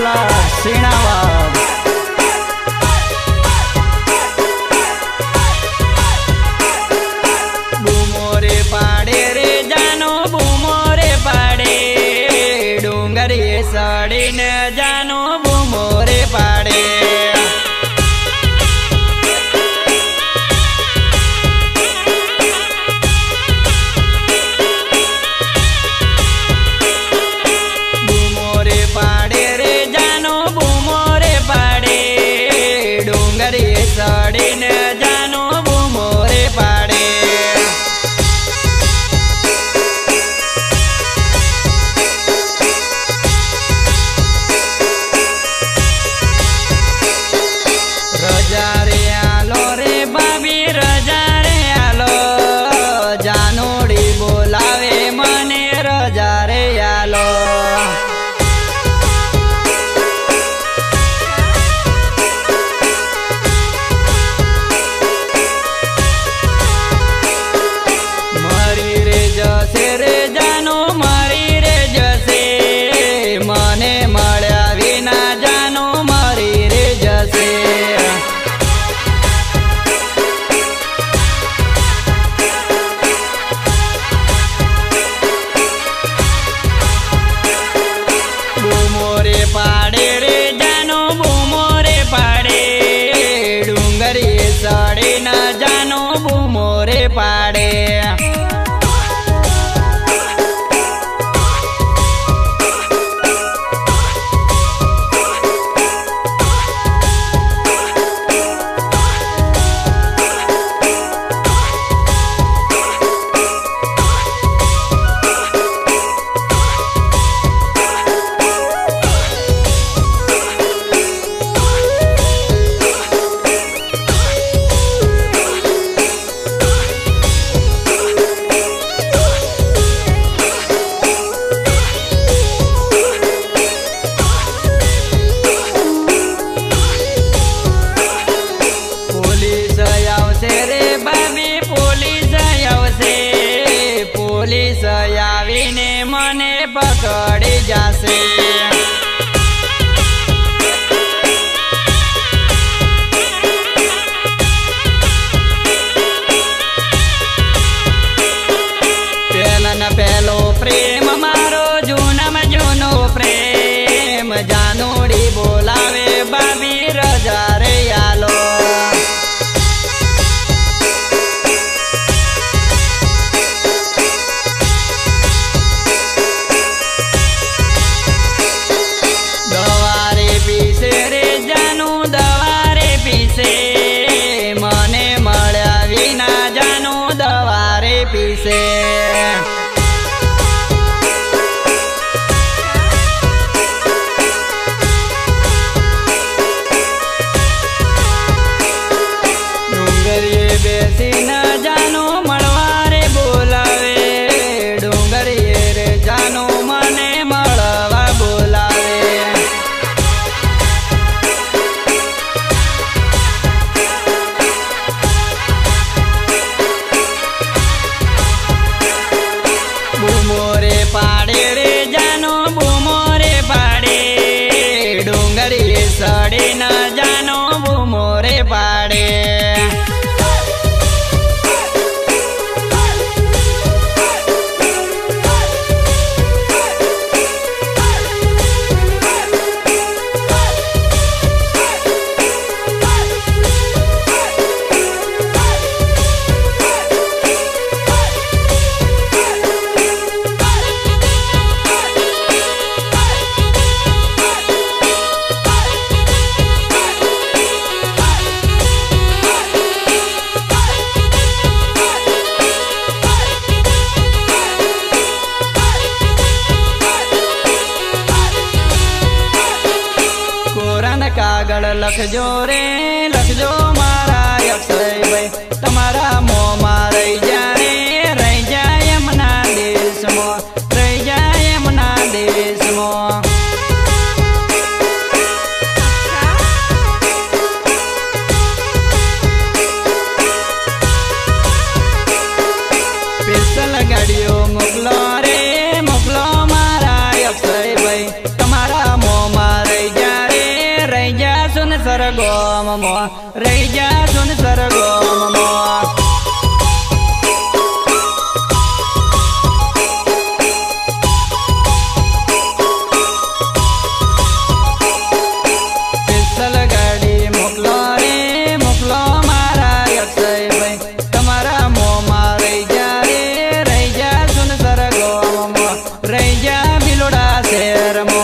वासला सीणावाद बूमोरे पाड़े रे जानो बूमोरे पाड़े डूंगर ये साड़ी न जानो बूमोरे पाड़े साड़ी न जानो बूमोरे पाड़े रजा रे आलो रे बाबी रजा रे आलो जानोड़ी बोलावे मने रजा रे आलो पाड़े रे जानो बूमोरे पाड़े डूंगर ये साड़ी न जानो बूमोरे पाड़े पुलिस आवीने मने पकड़ी जासे पेला न पेलो प्रेम मारो जूनम जूनो प्रेम जानोड़ी बोलावे बाबी रजा रे आलो मने मळ्या विना जानो दवारे पीसे डूंगरिये बेसी न जानो मळवारे बोलावे डूंगरिये रे जानो मने मळवा बोलावे बूमोरे पाड़े रे जानो बूमोरे पाड़े डूंगर ये साड़ी न जानो बूमोरे पाड़े कागड़ लखजो रे लखजो मारा अक्षय भाई तमारा मोह रही जा रे रही जाए यमुना देश मो रही जाए यमुना देश मो पिस्टल गाड़ियों मोकलो रे मोकलो मारा अक्षय भाई तमारा मोह रही सुनसर गोममो रही जा सुनसर गोममो पिस्सल गाड़ी मोकलो रे मोकलो मारा अक्षय भाई तमारा मोमा रही जा सुनसर गोममो रही जा बिलोड़ा शहर मो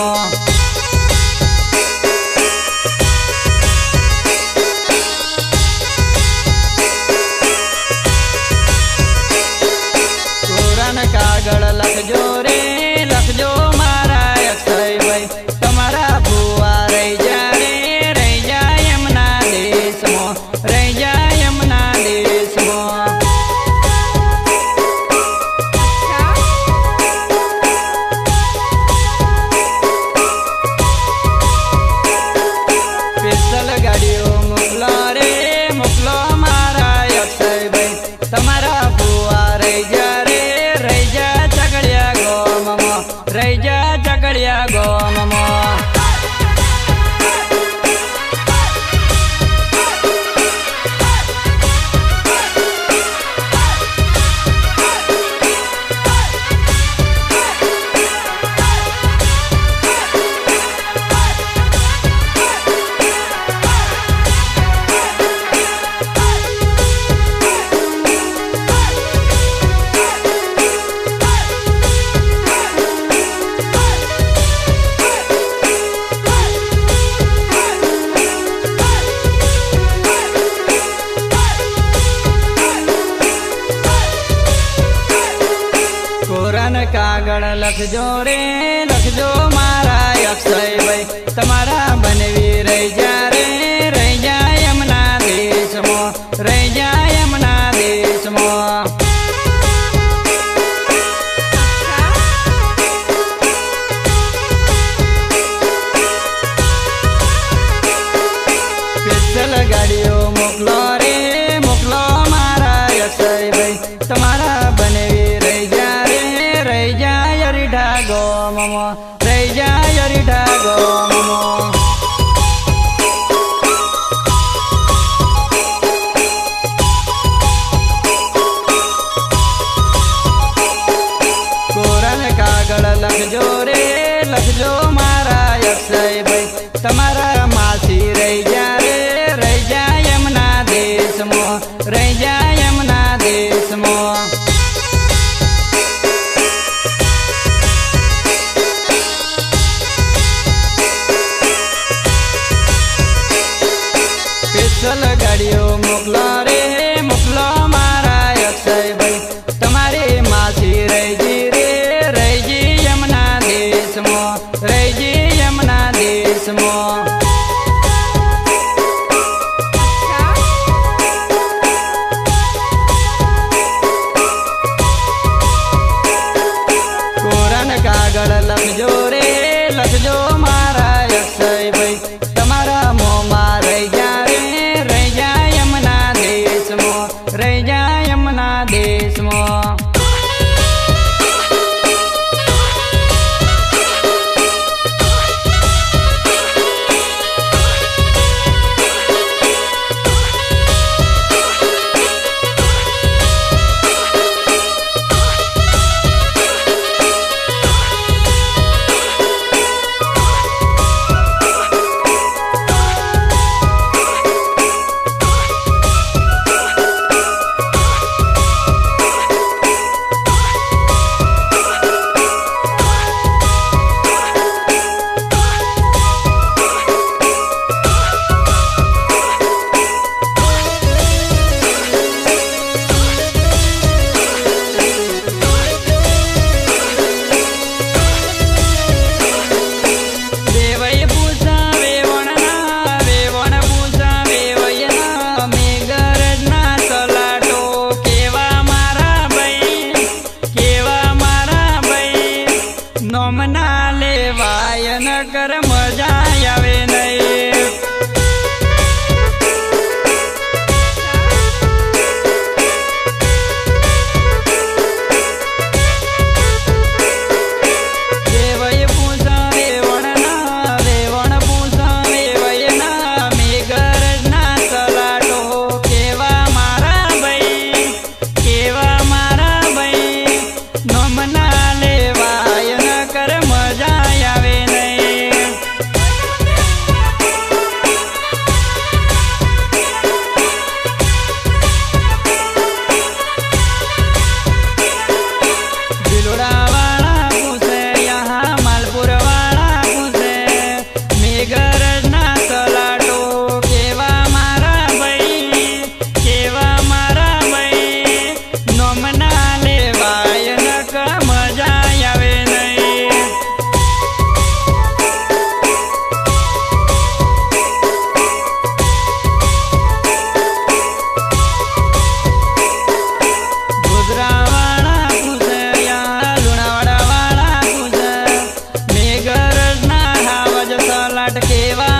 कागड़ लखजो मारा अक्षय भाई तमारा बुआ रही जा यमुना देश मो रही जा यमुना देश मो पिस्सल गाड़ियों मुकलो रे मुकलो मारा अक्षय भाई तमारा बुआ रही जा रही जा चकड़िया गोममो कागड़ लखजो मारा अक्षय भाई तमारा बनवी रही जा यमुना देश मो रही जा यमुना देश मो पिस्सल गाड़ियों मोकलो रे मोकलो मारा अक्षय भाई तमारा बनवी रही जा गोममो रही जा यरिढा गोममो कोरन कागड़ लखजो मारा अक्षय भाई तमारा मासी रही जा यमुना देश मो रही जा यमुना देश मो पिस्सल गाड़ियों मोकलो रे मोकलो मारा अक्षय भाई तमारे मासी रही जी यमुना देश मो रही जी यमुना देश मो कोरन कागड़ लखजो मारा अक्षय भाई तमारा मोमा रही जा यमुना देश मो रही जा यमुना देश मो કાટ કેવા